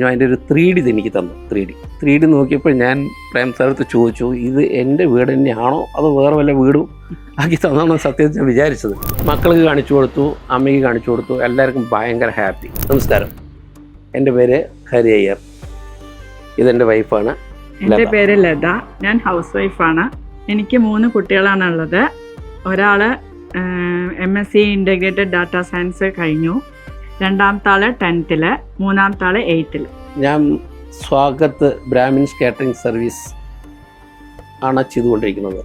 ഞാൻ അതിൻ്റെ ഒരു 3D എനിക്ക് തന്നു. 3D നോക്കിയപ്പോൾ ഞാൻ പ്രേം സാറടുത്ത് ചോദിച്ചു, ഇത് എൻ്റെ വീട് തന്നെയാണോ അതോ വേറെ വല്ല വീടും ആക്കി തന്നാണ് സത്യം ഞാൻ വിചാരിച്ചത്. മക്കൾക്ക് കാണിച്ചു കൊടുത്തു, അമ്മയ്ക്ക് കാണിച്ചു കൊടുത്തു, എല്ലാവർക്കും ഭയങ്കര ഹാപ്പി. നമസ്കാരം, എൻ്റെ പേര് ഹരി അയ്യർ, ഇതെൻ്റെ വൈഫാണ്. എൻ്റെ പേര് ലത, ഞാൻ ഹൗസ് വൈഫാണ്. എനിക്ക് 3 കുട്ടികളാണുള്ളത്. ഒരാൾ MSc ഇൻ്റഗ്രേറ്റഡ് ഡാറ്റാ സയൻസ് കഴിഞ്ഞു, രണ്ടാമത്തെ ആൾ 10th, മൂന്നാമത്തെ ആൾ 8th. ഞാൻ സ്വാഗത് ബ്രാഹ്മിൻസ് കാറ്ററിംഗ് സർവീസ് ആണ് ചെയ്തുകൊണ്ടിരിക്കുന്നത്.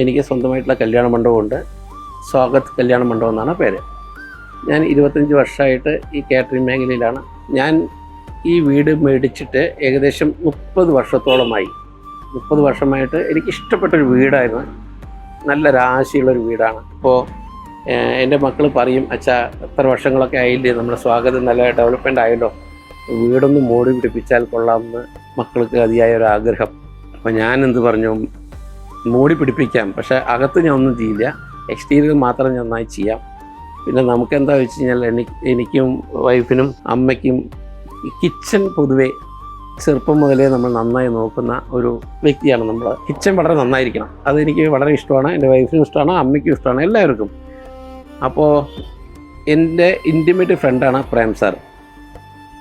എനിക്ക് സ്വന്തമായിട്ടുള്ള കല്യാണ മണ്ഡപമുണ്ട്, സ്വാഗത് കല്യാണ മണ്ഡപം എന്നാണ് പേര്. ഞാൻ 25 വർഷമായിട്ട് ഈ കാറ്ററിംഗ് മേഖലയിലാണ്. ഞാൻ ഈ വീട് മേടിച്ചിട്ട് ഏകദേശം 30 വർഷത്തോളമായി. 30 വർഷമായിട്ട് എനിക്കിഷ്ടപ്പെട്ടൊരു വീടായിരുന്നു, നല്ല രാശിയുള്ളൊരു വീടാണ്. അപ്പോൾ എൻ്റെ മക്കൾ പറയും, അച്ഛാ എത്ര വർഷങ്ങളൊക്കെ ആയില്ലേ, നമ്മുടെ സ്വാഗതം നല്ല ഡെവലപ്മെൻ്റ് ആയല്ലോ, വീടൊന്ന് മോടി പിടിപ്പിച്ചാൽ കൊള്ളാമെന്ന് മക്കൾക്ക് അതിയായ ഒരു ആഗ്രഹം. അപ്പോൾ ഞാൻ എന്ത് പറഞ്ഞു, മോടി പിടിപ്പിക്കാം, പക്ഷേ അകത്ത് ഞാൻ ഒന്നും ചെയ്യില്ല, എക്സ്റ്റീരിയർ മാത്രം നന്നായി ചെയ്യാം. പിന്നെ നമുക്കെന്താ വെച്ച് കഴിഞ്ഞാൽ എനിക്കും വൈഫിനും അമ്മയ്ക്കും ഈ കിച്ചൺ പൊതുവേ ചെറുപ്പം മുതലേ നമ്മൾ നന്നായി നോക്കുന്ന ഒരു വ്യക്തിയാണ് നമ്മൾ. കിച്ചൺ വളരെ നന്നായിരിക്കണം, അതെനിക്ക് വളരെ ഇഷ്ടമാണ്, എൻ്റെ വൈഫിനും ഇഷ്ടമാണ്, അമ്മയ്ക്കും ഇഷ്ടമാണ്, എല്ലാവർക്കും. അപ്പോൾ എൻ്റെ ഇൻറ്റിമേറ്റ് ഫ്രണ്ടാണ് പ്രേം സാർ.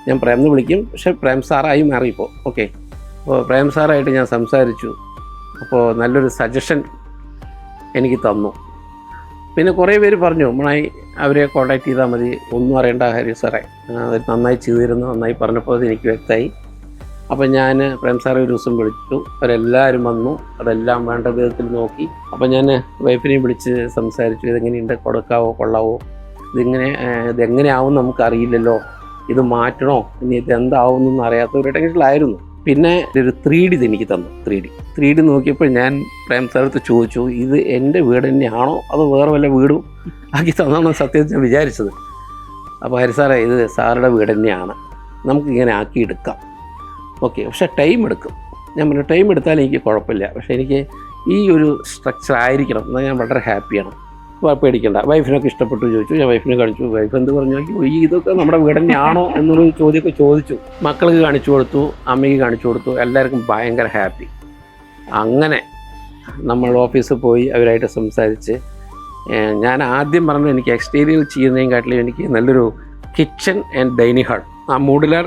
ഞാൻ പ്രേം എന്ന് വിളിക്കും, പക്ഷേ പ്രേം സാറായി മാറിയിപ്പോൾ. ഓക്കെ, അപ്പോൾ പ്രേം സാറായിട്ട് ഞാൻ സംസാരിച്ചു. അപ്പോൾ നല്ലൊരു സജഷൻ എനിക്ക് തന്നു. പിന്നെ കുറേ പേര് പറഞ്ഞു, നമ്മളായി അവരെ കോൺടാക്ട് ചെയ്താൽ മതി, ഒന്നും അറിയേണ്ട ഹരി സാറേ, അത് നന്നായി ചെയ്തിരുന്നു, നന്നായി പറഞ്ഞപ്പോൾ അത് എനിക്ക് വ്യക്തമായി. അപ്പോൾ ഞാൻ പ്രേം സാറെ ഒരു ദിവസം വിളിച്ചു, അവരെല്ലാവരും വന്നു, അതെല്ലാം വേണ്ട വിധത്തിൽ നോക്കി. അപ്പോൾ ഞാൻ വൈഫിനെയും വിളിച്ച് സംസാരിച്ചു, ഇതെങ്ങനെയുണ്ട്, കൊടുക്കാവോ കൊള്ളാവോ, ഇതെങ്ങനെയാവും നമുക്കറിയില്ലല്ലോ, ഇത് മാറ്റണോ, ഇനി ഇത് എന്താവുമെന്നൊന്നും അറിയാത്ത ഒരു ടെൻഷനിലായിരുന്നു. പിന്നെ ഒരു 3D എനിക്ക് തന്നു. 3D നോക്കിയപ്പോൾ ഞാൻ പ്രേം സാറടുത്ത് ചോദിച്ചു, ഇത് എൻ്റെ വീട് തന്നെയാണോ അതോ വേറെ വല്ല വീടും ആക്കി തന്നാണ് സത്യം ഞാൻ വിചാരിച്ചത്. അപ്പോൾ ഹരി സാറേ, ഇത് സാറുടെ വീട് തന്നെയാണ്, നമുക്കിങ്ങനെ ആക്കിയെടുക്കാം. ഓക്കെ, പക്ഷേ ടൈം എടുക്കും. ഞാൻ പറഞ്ഞു, ടൈം എടുത്താൽ എനിക്ക് കുഴപ്പമില്ല, പക്ഷേ എനിക്ക് ഈ ഒരു സ്ട്രക്ചർ ആയിരിക്കണം, എന്നാൽ ഞാൻ വളരെ ഹാപ്പിയാണ്, പേടിക്കണ്ട. വൈഫിനൊക്കെ ഇഷ്ടപ്പെട്ടു ചോദിച്ചു, ഞാൻ വൈഫിനെ കാണിച്ചു. വൈഫ് എന്ത് പറഞ്ഞു, ഈ ഇതൊക്കെ നമ്മുടെ വീട് തന്നെയാണോ എന്നൊരു ചോദ്യമൊക്കെ ചോദിച്ചു. മക്കൾക്ക് കാണിച്ചു കൊടുത്തു, അമ്മയ്ക്ക് കാണിച്ചു കൊടുത്തു, എല്ലാവർക്കും ഭയങ്കര ഹാപ്പി. അങ്ങനെ നമ്മൾ ഓഫീസിൽ പോയി അവരായിട്ട് സംസാരിച്ച് ഞാൻ ആദ്യം പറഞ്ഞു, എനിക്ക് എക്സ്റ്റീരിയർ ചെയ്യുന്നതിനെക്കാട്ടിലും എനിക്ക് നല്ലൊരു കിച്ചൺ ആൻഡ് ഡൈനിങ് ഹാൾ, ആ മോഡുലാർ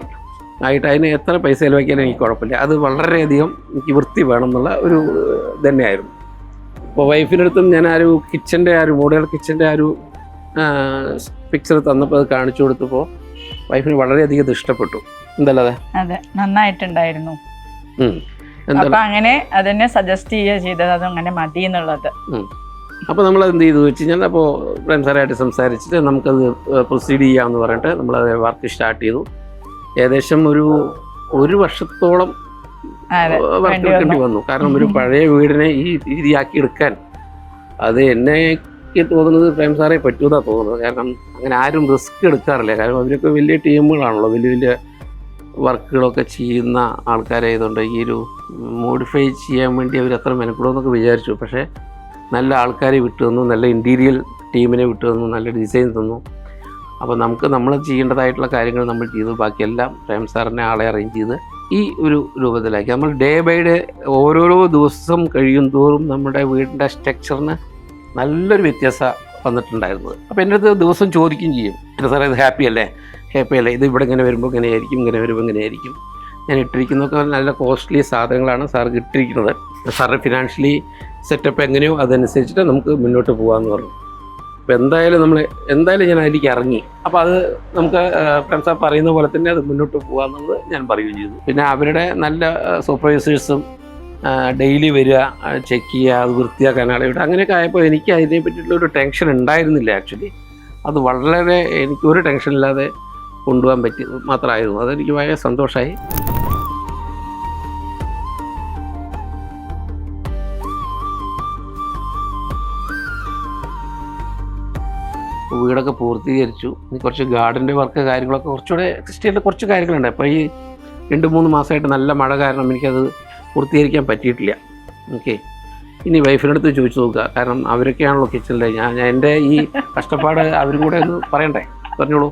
ആയിട്ട് അതിന് എത്ര പൈസ ചിലവാക്കിയാലും എനിക്ക് കുഴപ്പമില്ല, അത് വളരെയധികം എനിക്ക് വൃത്തി വേണം എന്നുള്ള ഒരു തന്നെയായിരുന്നു. അപ്പോൾ വൈഫിൻ്റെ അടുത്തും ഞാൻ ആ ഒരു കിച്ചൻ്റെ ആ ഒരു മോഡുലാർ കിച്ചൻ്റെ ആ ഒരു പിക്ചർ തന്നപ്പോൾ അത് കാണിച്ചു കൊടുത്തപ്പോൾ വൈഫിന് വളരെയധികം ഇത് ഇഷ്ടപ്പെട്ടു. എന്തല്ലാതെ അതെ, നന്നായിട്ടുണ്ടായിരുന്നു. അപ്പോൾ അങ്ങനെ അതെന്നെ സജസ്റ്റ് ചെയ്യുക ചെയ്തത്, അതങ്ങനെ മതി എന്നുള്ളത്. അപ്പോൾ നമ്മളത് എന്ത് ചെയ്തു വെച്ച് കഴിഞ്ഞാൽ, അപ്പോൾ പ്രേം സാറായിട്ട് സംസാരിച്ചിട്ട് നമുക്കത് പ്രൊസീഡ് ചെയ്യാമെന്ന് പറഞ്ഞിട്ട് നമ്മളത് വർക്ക് സ്റ്റാർട്ട് ചെയ്തു. ഏകദേശം ഒരു വർഷത്തോളം വർക്ക് എടുക്കേണ്ടി വന്നു. കാരണം ഒരു പഴയ വീടിനെ ഈ രീതിയാക്കി എടുക്കാൻ അത് എനിക്ക് തോന്നുന്നത് പ്രേം സാറേ പറ്റൂന്നാണ് തോന്നുന്നത്. കാരണം അങ്ങനെ ആരും റിസ്ക് എടുക്കാറില്ല. കാരണം അവരൊക്കെ വലിയ ടീമുകളാണല്ലോ, വലിയ വലിയ വർക്കുകളൊക്കെ ചെയ്യുന്ന ആൾക്കാരായതുകൊണ്ട് ഈ ഒരു മോഡിഫൈ ചെയ്യാൻ വേണ്ടി അവർ അത്ര മെനക്കെടുമെന്നൊക്കെ വിചാരിച്ചു. പക്ഷേ നല്ല ആൾക്കാരെ വിട്ടു തന്നു, നല്ല ഇൻറ്റീരിയൽ ടീമിനെ വിട്ടു തന്നു, നല്ല ഡിസൈൻ തന്നു. അപ്പോൾ നമ്മൾ ചെയ്യേണ്ടതായിട്ടുള്ള കാര്യങ്ങൾ നമ്മൾ ചെയ്തു, ബാക്കിയെല്ലാം പ്രേം സാറിനെ ആളെ അറേഞ്ച് ചെയ്ത് ഈ ഒരു രൂപത്തിലാക്കി. നമ്മൾ ഡേ ബൈ ഡേ ഓരോരോ ദിവസം കഴിയും തോറും നമ്മുടെ വീടിൻ്റെ സ്ട്രക്ചറിന് നല്ലൊരു വ്യത്യാസം വന്നിട്ടുണ്ടായിരുന്നത്. അപ്പോൾ എൻ്റെ അടുത്ത് ദിവസം ചോദിക്കുകയും ചെയ്യും, സാറേ ഇത് ഹാപ്പി അല്ലേ, ഇത് ഇവിടെ ഇങ്ങനെ വരുമ്പോൾ ഇങ്ങനെയായിരിക്കും, ഇങ്ങനെ വരുമ്പോൾ ഇങ്ങനെയായിരിക്കും. ഞാൻ ഇട്ടിരിക്കുന്നതൊക്കെ നല്ല കോസ്റ്റ്ലി സാധനങ്ങളാണ് സാർക്ക് ഇട്ടിരിക്കുന്നത്. സാറിൻ്റെ ഫിനാൻഷ്യലി സെറ്റപ്പ് എങ്ങനെയോ അതനുസരിച്ചിട്ട് നമുക്ക് മുന്നോട്ട് പോകാമെന്ന് പറഞ്ഞു. അപ്പോൾ എന്തായാലും ഞാൻ അതിലേക്ക് ഇറങ്ങി. അപ്പോൾ അത് നമുക്ക് പ്രേം സാർ പറയുന്ന പോലെ തന്നെ അത് മുന്നോട്ട് പോകാമെന്നുള്ളത് ഞാൻ പറയുകയും ചെയ്തു. പിന്നെ അവരുടെ നല്ല സൂപ്പർവൈസേഴ്സും ഡെയിലി വരിക, ചെക്ക് ചെയ്യുക, അത് വൃത്തിയാക്കാൻ ആളെവിടെ, അങ്ങനെയൊക്കെ ആയപ്പോൾ എനിക്ക് അതിനെ പറ്റിയിട്ടുള്ളൊരു ടെൻഷൻ ഉണ്ടായിരുന്നില്ല. ആക്ച്വലി അത് വളരെ എനിക്കൊരു ടെൻഷനില്ലാതെ കൊണ്ടുപോകാൻ പറ്റി മാത്രമായിരുന്നു. അതെനിക്ക് ഭയങ്കര സന്തോഷമായി. വീടൊക്കെ പൂർത്തീകരിച്ചു. ഇനി കുറച്ച് ഗാർഡൻ്റെ വർക്ക് കാര്യങ്ങളൊക്കെ കുറച്ചുകൂടെ എക്സിസ്റ്റേറ്റിൽ കുറച്ച് കാര്യങ്ങളുണ്ട്. അപ്പോൾ ഈ 2-3 മാസമായിട്ട് നല്ല മഴ കാരണം എനിക്കത് പൂർത്തീകരിക്കാൻ പറ്റിയിട്ടില്ല. ഓക്കെ, ഇനി വൈഫിനടുത്ത് ചോദിച്ചു നോക്കുക, കാരണം അവരൊക്കെയാണല്ലോ കിച്ചണിലെ. ഞാൻ എൻ്റെ ഈ കഷ്ടപ്പാട് അവരും കൂടെ ഒന്ന് പറയണ്ടേ. പറഞ്ഞോളൂ.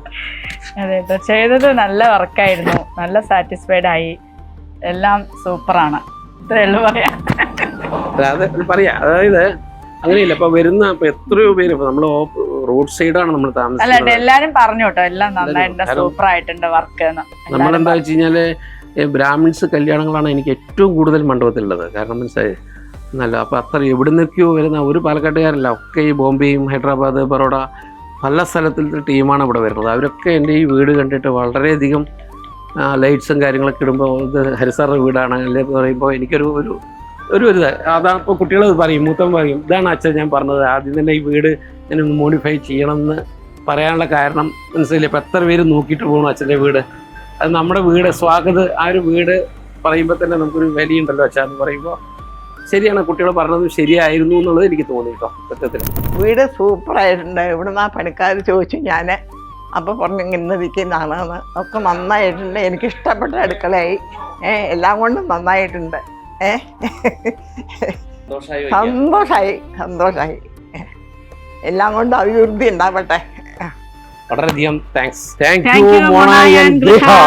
അതെ കേട്ടോ, ചെയ്തത് നല്ല വർക്കായിരുന്നു, നല്ല സാറ്റിസ്ഫൈഡ് ആയി, എല്ലാം സൂപ്പറാണ്, ഇത്രയേ ഉള്ളൂ പറയാം. അത് പറയാ, അതായത് അങ്ങനെയില്ല. ഇപ്പൊ എത്രയോ പേര് ഇപ്പൊ നമ്മള് റോഡ് സൈഡാണ് നമ്മൾ അല്ല താമസിക്കുന്നത്. എല്ലാരും പറഞ്ഞു കേട്ടോ, എല്ലാം നന്നായിട്ടുണ്ട്, സൂപ്പർ ആയിട്ടുണ്ട് വർക്ക്. നമ്മളെന്താ വെച്ച് കഴിഞ്ഞാല് ബ്രാഹ്മിൻസ് കല്യാണങ്ങളാണ് എനിക്ക് ഏറ്റവും കൂടുതൽ മണ്ഡപത്തിലുള്ളത്. കാരണം മനസ്സിലായി നല്ല. അപ്പോൾ അത്ര എവിടെ നിന്നൊക്കെയോ വരുന്ന ഒരു പാലക്കാട്ടുകാരല്ല, ഒക്കെ ഈ ബോംബെയും ഹൈദരാബാദ്, ബറോഡ, പല സ്ഥലത്തിലത്തെ ടീമാണ് ഇവിടെ വരുന്നത്. അവരൊക്കെ എൻ്റെ ഈ വീട് കണ്ടിട്ട് വളരെയധികം ലൈറ്റ്സും കാര്യങ്ങളൊക്കെ ഇടുമ്പോൾ ഇത് ഹരിസാറിൻ്റെ വീടാണ് അല്ലേ എന്ന് പറയുമ്പോൾ എനിക്കൊരു ഒരു ഒരു ഇത് അതാണ്. ഇപ്പോൾ കുട്ടികൾ പറയും, മൂത്തം പറയും, ഇതാണ് അച്ഛൻ ഞാൻ പറഞ്ഞത്, ആദ്യം തന്നെ ഈ വീട് ഞാൻ മോഡിഫൈ ചെയ്യണമെന്ന് പറയാനുള്ള കാരണം മനസ്സിലായില്ലേ. ഇപ്പം എത്ര പേര് നോക്കിയിട്ട് പോകണം അച്ഛൻ്റെ വീട്. അത് നമ്മുടെ വീട് സ്വാഗത്, ആ ഒരു വീട് പറയുമ്പോൾ തന്നെ നമുക്കൊരു വിലയുണ്ടല്ലോ അച്ഛാ എന്ന് പറയുമ്പോൾ ശരിയാണ്, കുട്ടികൾ പറഞ്ഞത് ശരിയായിരുന്നു എന്നുള്ളത് എനിക്ക് തോന്നി കേട്ടോ. സത്യത്തിൽ വീട് സൂപ്പറായിട്ടുണ്ട്. ഇവിടുന്ന് ആ പണിക്കാർ ചോദിച്ചു, ഞാൻ അപ്പോൾ പറഞ്ഞു ഇന്ന് ഇരിക്കുന്നതാണെന്ന്. ഒക്കെ നന്നായിട്ടുണ്ട്, എനിക്കിഷ്ടപ്പെട്ട അടുക്കളയായി. എല്ലാം കൊണ്ടും നന്നായിട്ടുണ്ട്. സന്തോഷമായി. എല്ലാം കൊണ്ടും അഭിവൃദ്ധി ഉണ്ടാവട്ടെ. വളരെയധികം thanks. Thank you, Mona and Griha.